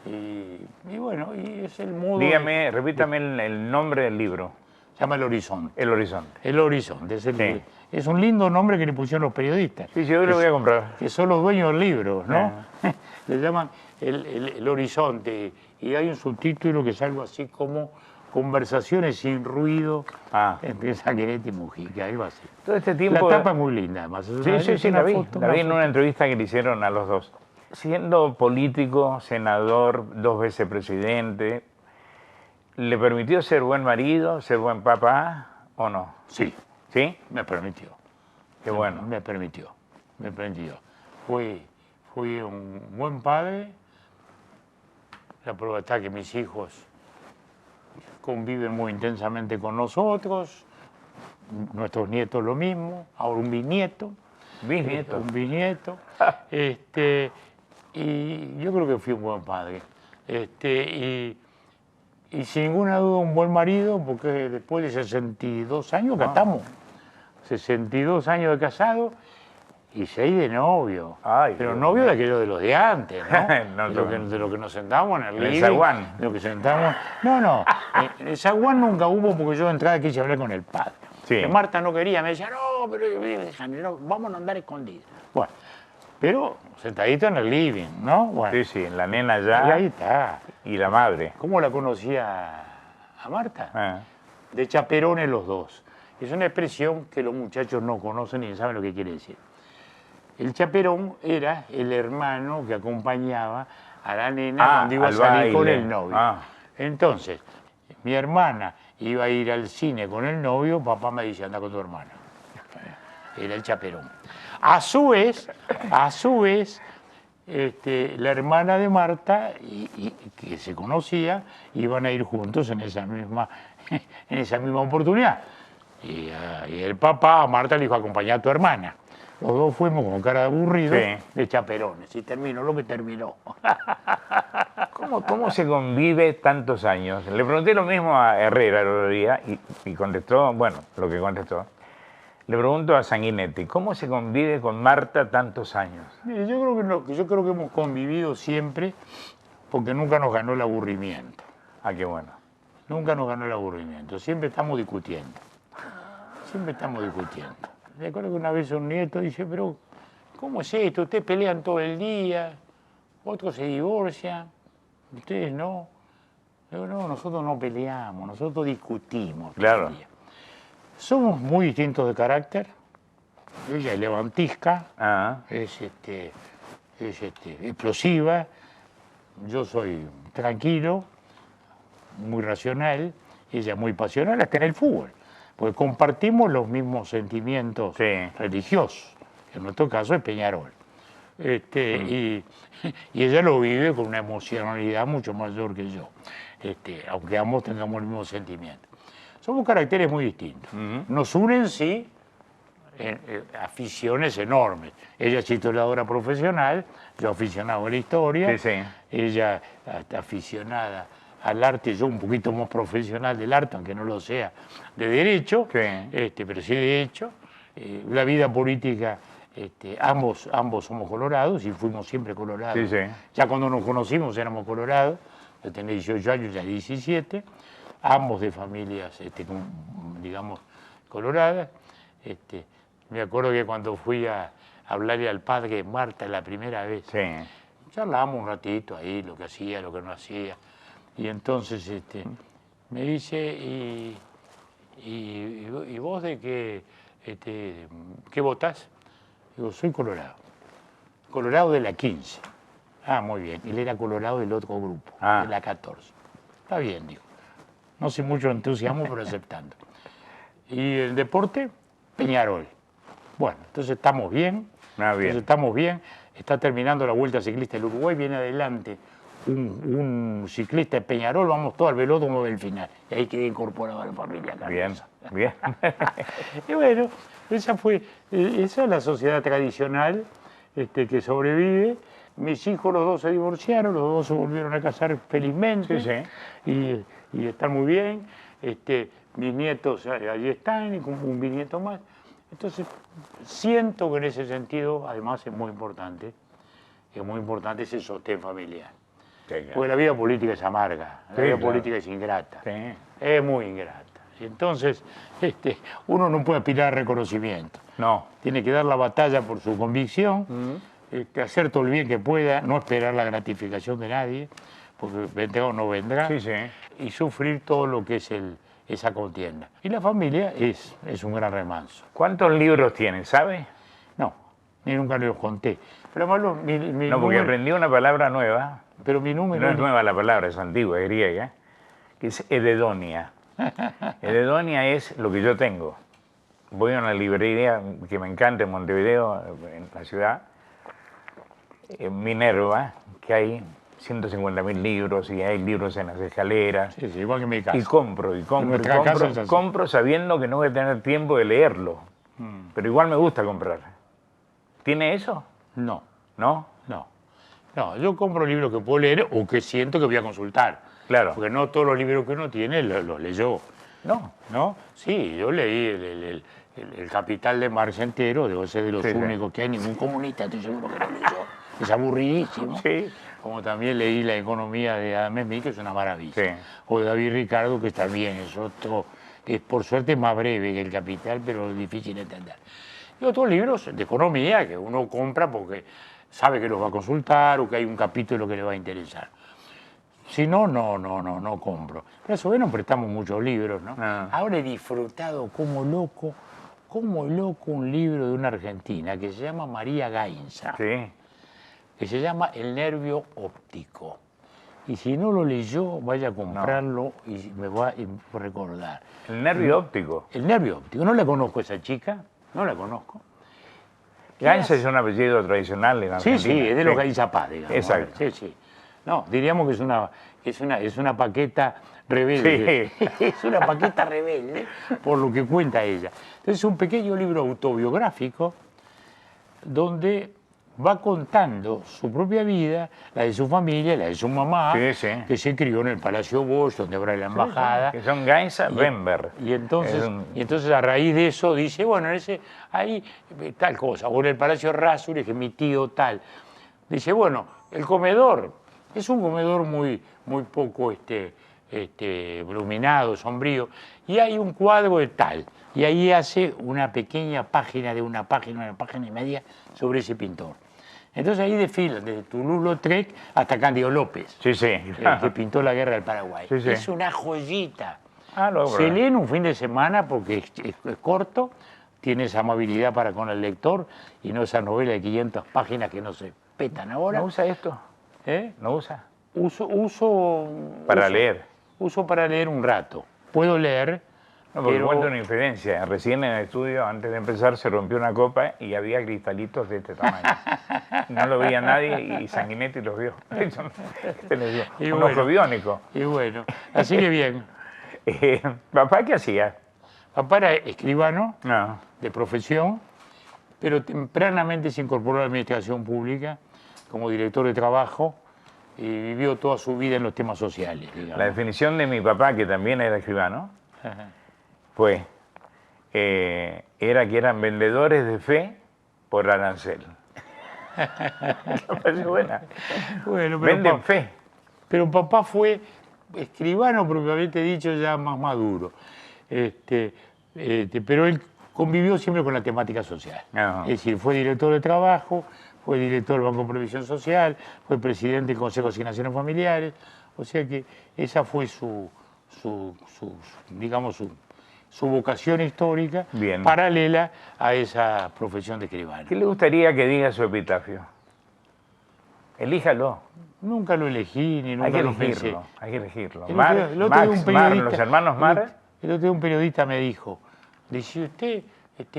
Y bueno, y es el modo... Dígame, repítame el nombre del libro. Se llama El Horizonte. El Horizonte. El Horizonte. Sí. Es un lindo nombre que le pusieron los periodistas. Sí, yo lo voy a comprar. Que son los dueños del libro, ¿no? Le llaman el Horizonte. Y hay un subtítulo que es algo así como Conversaciones sin ruido entre Sanguinetti y Mujica, algo así. Todo este tiempo... La tapa es muy linda, además. Sí, la vi. La vi en una entrevista que le hicieron a los 2. Siendo político, senador, 2 veces presidente, ¿le permitió ser buen marido, ser buen papá o no? Sí. ¿Sí? Me permitió. Qué bueno. Me permitió. Fui un buen padre. La prueba está que mis hijos conviven muy intensamente con nosotros, nuestros nietos lo mismo, ahora un bisnieto. Bisnieto. Un bisnieto. Y yo creo que fui un buen padre. Y sin ninguna duda un buen marido, porque después de 62 años que estamos, 62 años de casado y 6 de novio. Ay, pero Dios novio mío. de aquello de los de antes, ¿no? No, de lo que nos sentamos en el En el living, zaguán. de lo que sentamos. No, en el zaguán nunca hubo porque yo de entrada quise hablar con el padre. Sí. Que Marta no quería, me decía, no, pero no, vamos a andar escondidos. Bueno, pero sentadito en el living, ¿no? Bueno, Sí, sí, la nena y ya ahí está. y la madre. ¿Cómo la conocía a Marta? Ah. De chaperones los 2. Es una expresión que los muchachos no conocen ni saben lo que quiere decir. El chaperón era el hermano que acompañaba a la nena cuando iba a al salir con baile. el novio. Ah. Entonces, mi hermana iba a ir al cine con el novio, papá me dice, anda con tu hermana. Era el chaperón. A su vez, la hermana de Marta, y que se conocía, iban a ir juntos en esa misma oportunidad. Y el papá a Marta le dijo, acompañá a tu hermana. Los 2 fuimos con cara de aburridos, de chaperones, y terminó lo que terminó. ¿Cómo se convive tantos años? Le pregunté lo mismo a Herrera el otro día y contestó, bueno, lo que contestó. Le pregunto a Sanguinetti, ¿cómo se convive con Marta tantos años? Mire, yo creo que hemos convivido siempre porque nunca nos ganó el aburrimiento. Ah, qué bueno. Nunca nos ganó el aburrimiento. Siempre estamos discutiendo. Recuerdo que una vez un nieto dice, pero ¿cómo es esto? Ustedes pelean todo el día, otros se divorcian. ustedes no. Digo, no, nosotros no peleamos, nosotros discutimos. Claro. Somos muy distintos de carácter. Ella es levantisca, Ah, es explosiva. Yo soy tranquilo, muy racional. Ella muy pasional, hasta en el fútbol. Porque compartimos los mismos sentimientos sí. religiosos. En nuestro caso es Peñarol. Y ella lo vive con una emocionalidad mucho mayor que yo, aunque ambos tengamos el mismo sentimiento. Somos caracteres muy distintos. Nos unen, sí, aficiones enormes. Ella es historiadora profesional, yo aficionado a la historia, Sí, sí. ella aficionada al arte, yo un poquito más profesional del arte, aunque no lo sea de derecho, Sí. pero sí de hecho. La vida política, ambos somos colorados y fuimos siempre colorados. Sí, sí. Ya cuando nos conocimos éramos colorados, yo tenía 18 años, ya 17, ambos de familias, digamos, coloradas. Me acuerdo que cuando fui a hablarle al padre de Marta la primera vez, Sí. charlábamos un ratito ahí, lo que hacía, lo que no hacía, y entonces me dice, ¿y vos de qué votás? Digo, soy colorado. Colorado de la 15. Ah, muy bien. Él era colorado del otro grupo, de la 14. Está bien, dijo. No sé mucho entusiasmo, pero aceptando. Y el deporte, Peñarol. Bueno, entonces estamos bien. Ah, bien. Entonces estamos bien. Está terminando la Vuelta Ciclista del Uruguay, viene adelante un ciclista de Peñarol, vamos todos al velódromo del final. Y ahí quedé incorporado a la familia Carlos. Bien, bien. Y bueno, esa es la sociedad tradicional que sobrevive. Mis hijos, los dos se divorciaron, los dos se volvieron a casar felizmente. Sí, sí. Y están muy bien. Mis nietos allí están, y con un bisnieto más. Entonces, siento que en ese sentido, además, es muy importante ese sostén familiar. Sí, claro. Porque la vida política es amarga, la Sí, vida claro. política es ingrata, Sí. es muy ingrata. Y entonces, uno no puede aspirar a reconocimiento. No. Tiene que dar la batalla por su convicción, hacer todo el bien que pueda, no esperar la gratificación de nadie, porque vendrá o no vendrá, Sí, sí. y sufrir todo lo que es esa contienda. Y la familia es un gran remanso. ¿Cuántos libros tienen, sabe? No, ni nunca los conté. Pero además, mi No, porque número, aprendí una palabra nueva. pero mi número No es nueva la palabra, es antigua, es griega, que es ededonia. Ededonia es lo que yo tengo. Voy a una librería que me encanta en Montevideo, en la ciudad, en Minerva, que hay 150.000 libros y hay libros en las escaleras. Sí, igual que en mi casa. Y compro, y compro, y nuestra casa es compro, así. compro sabiendo que no voy a tener tiempo de leerlo. Pero igual me gusta comprar. ¿Tiene eso? No, ¿No? no. No, yo compro libros que puedo leer o que siento que voy a consultar. Claro. Porque no todos los libros que uno tiene los leyó. No. ¿No? Sí, yo leí el Capital de Marx entero, debo ser de los Sí, sí. únicos que hay, ningún comunista, estoy seguro que lo leyó. Es aburridísimo. Sí. Como también leí La economía de Adam Smith, que es una maravilla. Sí. O de David Ricardo, que está bien, es otro, que por suerte es más breve que el Capital, pero difícil de entender. Y otros libros de economía que uno compra porque sabe que los va a consultar o que hay un capítulo que le va a interesar. Si no, no compro. Pero a su vez nos prestamos muchos libros, ¿no? Ah. Ahora he disfrutado como loco un libro de una argentina que se llama María Gainza, Sí. que se llama El nervio óptico. Y si no lo leyó, vaya a comprarlo y me va a recordar. El nervio óptico. El nervio óptico. No la conozco a esa chica, no la conozco. Gainza es un apellido tradicional en Sí, Argentina. sí, es de los Gainza Paz, digamos. Exacto. Sí, sí. No, diríamos que es una paqueta rebelde. Sí. Es una paqueta rebelde, por lo que cuenta ella. Entonces es un pequeño libro autobiográfico donde va contando su propia vida, la de su familia, la de su mamá, Sí, sí. que se crió en el Palacio Bosch, donde habrá la embajada. Que son Gainza Bember. Y entonces a raíz de eso dice, bueno, ahí tal cosa, o en el Palacio Errázuriz, que mi tío tal. Dice, bueno, el comedor es un comedor muy poco iluminado, sombrío, y hay un cuadro de tal. Y ahí hace una pequeña página de una página y media sobre ese pintor. Entonces ahí desfilan desde Toulouse-Lautrec hasta Cándido López, Sí, sí. que pintó la guerra del Paraguay. Sí, sí. Es una joyita. Ah, Se lee en un fin de semana porque es corto, tiene esa amabilidad para con el lector y no esa novela de 500 páginas que no se petan ahora. ¿No usa esto? ¿Eh? ¿No usa? Para leer. Uso para leer un rato. Puedo leer, No, porque pero... cuento una infidencia. Recién en el estudio, antes de empezar, se rompió una copa y había cristalitos de este tamaño. No lo veía nadie y Sanguinetti los vio. Y Un bueno, ojo biónico. Y bueno, así que bien. ¿Papá qué hacía? Papá era escribano No. de profesión, pero tempranamente se incorporó a la administración pública como director de trabajo y vivió toda su vida en los temas sociales, digamos. La definición de mi papá, que también era escribano, fue, era que eran vendedores de fe por arancel. Me parece buena. Bueno, Venden fe. Pero papá fue escribano propiamente dicho, ya más maduro. Pero él convivió siempre con la temática social. Ajá. Es decir, fue director de trabajo, fue director del Banco de Previsión Social, fue presidente del Consejo de Asignaciones Familiares. O sea que esa fue digamos, su vocación histórica, Bien. paralela a esa profesión de escribano. ¿Qué le gustaría que diga su epitafio? Elíjalo. Nunca lo elegí, ni Hay nunca que lo pensé. elegirlo. Hay que elegirlo. El Mar, otro día Max, Mar, los hermanos Mar. El otro día un periodista me dijo, dice, ¿usted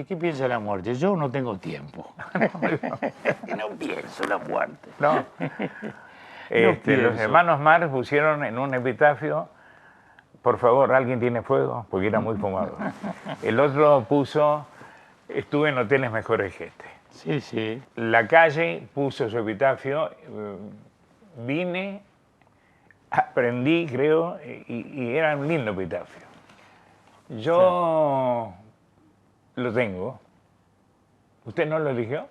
qué piensa de la muerte? Yo no tengo tiempo. No pienso en la muerte. No. Los hermanos Mar pusieron en un epitafio, por favor, ¿alguien tiene fuego? Porque era muy fumado. El otro puso, estuve en hoteles mejores que este. Sí, sí. La Calle puso su epitafio, vine, aprendí, creo, y era un lindo epitafio. Yo lo tengo. ¿Usted no lo eligió?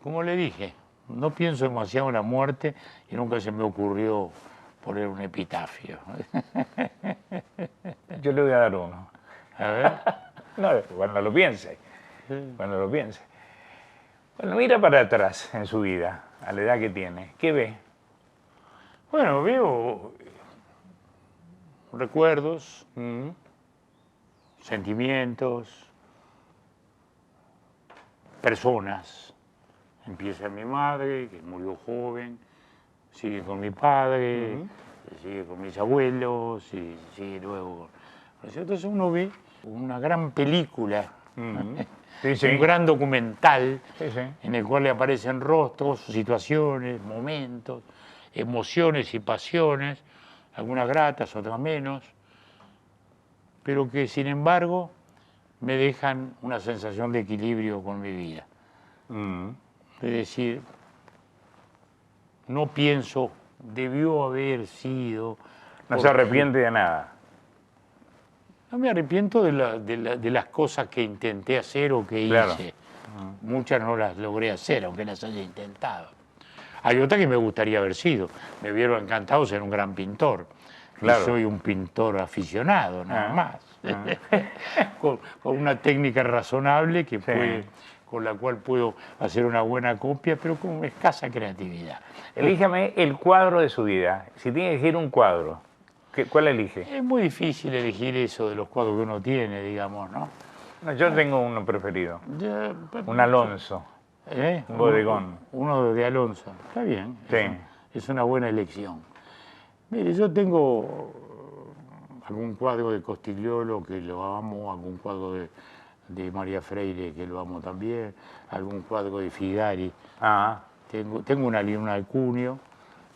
Como le dije, no pienso demasiado en la muerte y nunca se me ocurrió poner un epitafio. Yo le voy a dar uno. A ver. No, cuando lo piense. Cuando lo piense. Bueno, mira para atrás en su vida, a la edad que tiene. ¿Qué ve? Bueno, veo recuerdos, sentimientos, personas. Empieza mi madre, que murió joven, sigue con mi padre, sigue con mis abuelos, y sigue luego. Entonces uno ve una gran película, Sí, sí. un gran documental, Sí, sí. en el cual le aparecen rostros, situaciones, momentos, emociones y pasiones, algunas gratas, otras menos, pero que sin embargo me dejan una sensación de equilibrio con mi vida. Es decir, no pienso, debió haber sido... No se arrepiente de nada. No me arrepiento de las cosas que intenté hacer o que Claro. hice. Muchas no las logré hacer, aunque las haya intentado. Hay otras que me gustaría haber sido. Me hubiera encantado ser un gran pintor. Claro. Y soy un pintor aficionado, nada más. Con una técnica razonable con la cual puedo hacer una buena copia, pero con escasa creatividad. Elíjame el cuadro de su vida. Si tiene que elegir un cuadro, ¿cuál elige? Es muy difícil elegir eso de los cuadros que uno tiene, digamos, ¿no? No, yo tengo uno preferido. Ya, Un Alonso. Un bodegón. Uno de Alonso. Está bien. Sí. Es una buena elección. Mire, yo tengo algún cuadro de Costigliolo que lo amo, algún cuadro de María Freire que lo amo también, algún cuadro de Figari. Ah, Tengo una Luna de Cuneo,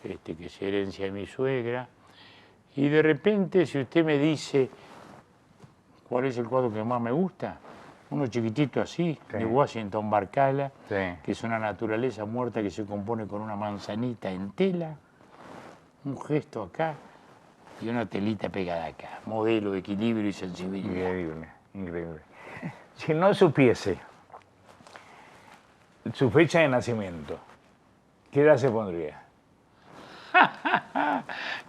que es herencia de mi suegra. Y de repente, si usted me dice cuál es el cuadro que más me gusta, uno chiquitito así, Sí. de Washington Barcala, sí. que es una naturaleza muerta que se compone con una manzanita en tela, un gesto acá y una telita pegada acá. Modelo de equilibrio y sensibilidad. Increíble, increíble. Si no supiese su fecha de nacimiento, ¿qué edad se pondría?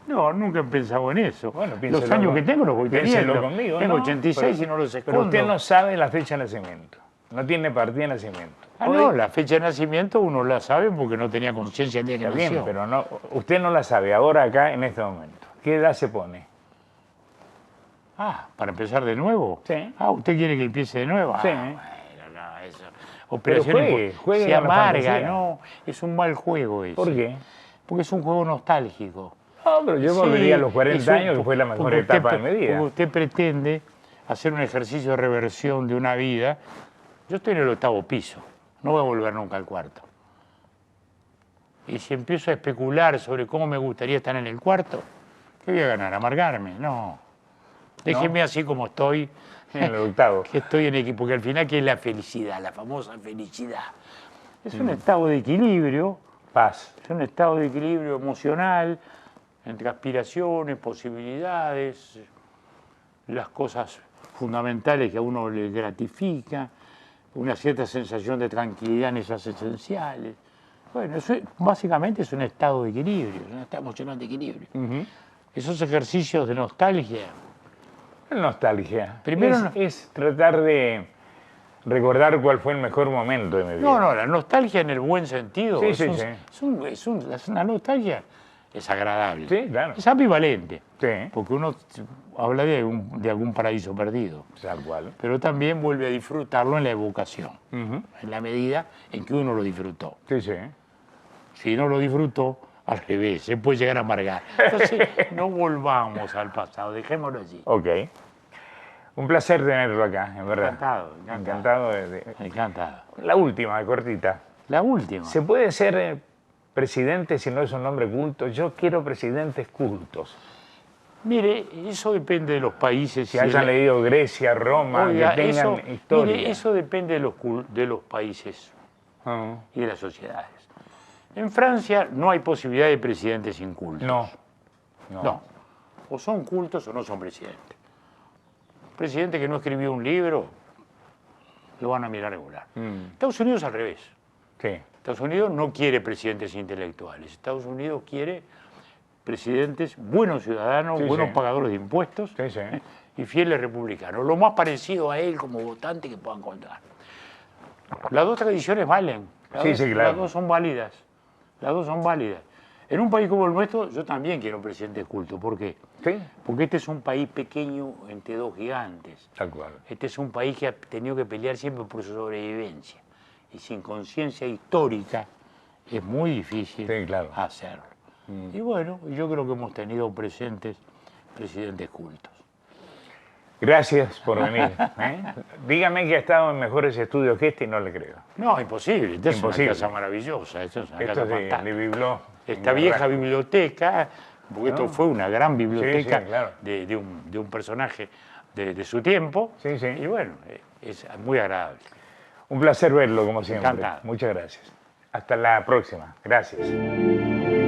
No, nunca he pensado en eso. Bueno, los piénselo años que tengo los voy piénselo teniendo. conmigo, Tengo ¿no? 86 y no los escondo. Pero usted no sabe la fecha de nacimiento. No tiene partida de nacimiento. Ah, Hoy, no, la fecha de nacimiento uno la sabe porque no tenía conciencia de que está bien, nació. pero no, usted no la sabe ahora acá en este momento. ¿Qué edad se pone? Ah, ¿para empezar de nuevo? Sí. Ah, ¿usted quiere que empiece de nuevo? Sí. Ah, bueno, no, eso. Operaciones juegue se con la amarga, fantasía. no, es un mal juego ese. ¿Por qué? Porque es un juego nostálgico. No, pero yo Sí, volvería a los 40 es un- años, que fue la mejor porque usted etapa de pre- mi vida. Porque usted pretende hacer un ejercicio de reversión de una vida. Yo estoy en el 8º piso, no voy a volver nunca al 4º. Y si empiezo a especular sobre cómo me gustaría estar en el 4º, ¿qué voy a ganar? ¿Amargarme? No. Déjeme así como estoy, En el 8º. que estoy en equipo, porque al final, ¿qué es la felicidad? La famosa felicidad. Es un estado de equilibrio, Paz. es un estado de equilibrio emocional entre aspiraciones, posibilidades, las cosas fundamentales que a uno le gratifica, una cierta sensación de tranquilidad en esas esenciales. Bueno, eso básicamente es un estado de equilibrio, es un estado emocional de equilibrio. Esos ejercicios de nostalgia. La nostalgia. Primero es tratar de recordar cuál fue el mejor momento de mi vida. No, la nostalgia en el buen sentido. Sí, es sí, un- sí. es una nostalgia es agradable. Sí, claro. Es ambivalente. Sí, Porque uno habla de algún paraíso perdido. tal cual. Pero también vuelve a disfrutarlo en la evocación, Ujú. en la medida en que uno lo disfrutó. Sí, sí. Si no lo disfrutó, al revés, se puede llegar a amargar. Entonces, no volvamos al pasado, dejémoslo allí. Ok. Un placer tenerlo acá, en verdad. Encantado. Encantado Encantado. La última, cortita. La última. ¿Se puede ser presidente si no es un hombre culto? Yo quiero presidentes cultos. Mire, eso depende de los países. Que hayan leído Grecia, Roma, Oiga, que tengan eso, historia. mire, eso depende de los países Ah, y de las sociedades. En Francia no hay posibilidad de presidentes incultos. no. No. O son cultos o no son presidentes. Un presidente que no escribió un libro, lo van a mirar regular. Estados Unidos al revés. Sí. Estados Unidos no quiere presidentes intelectuales. Estados Unidos quiere presidentes buenos ciudadanos, Sí, buenos sí. pagadores de impuestos Sí, sí. y fieles republicanos. Lo más parecido a él como votante que puedan encontrar. Las dos tradiciones valen. Sí, sí, claro. Las dos son válidas. Las dos son válidas. En un país como el nuestro, yo también quiero un presidente culto. ¿Por qué? Sí, Porque este es un país pequeño entre dos gigantes. tal cual. Este es un país que ha tenido que pelear siempre por su sobrevivencia. Y sin conciencia histórica es muy difícil Sí, claro. hacerlo. Y bueno, yo creo que hemos tenido presidentes cultos. Gracias por venir. Dígame que ha estado en mejores estudios que este y no le creo. No, imposible. Esta Imposible. es una casa maravillosa. Esta es una Esto casa es de fantástica. Bibló. Esta vieja biblioteca, porque esto fue una gran biblioteca Sí, sí, claro. de un personaje de su tiempo. Sí, sí. Y bueno, es muy agradable. Un placer verlo, como siempre. Encantado. Muchas gracias. Hasta la próxima. Gracias.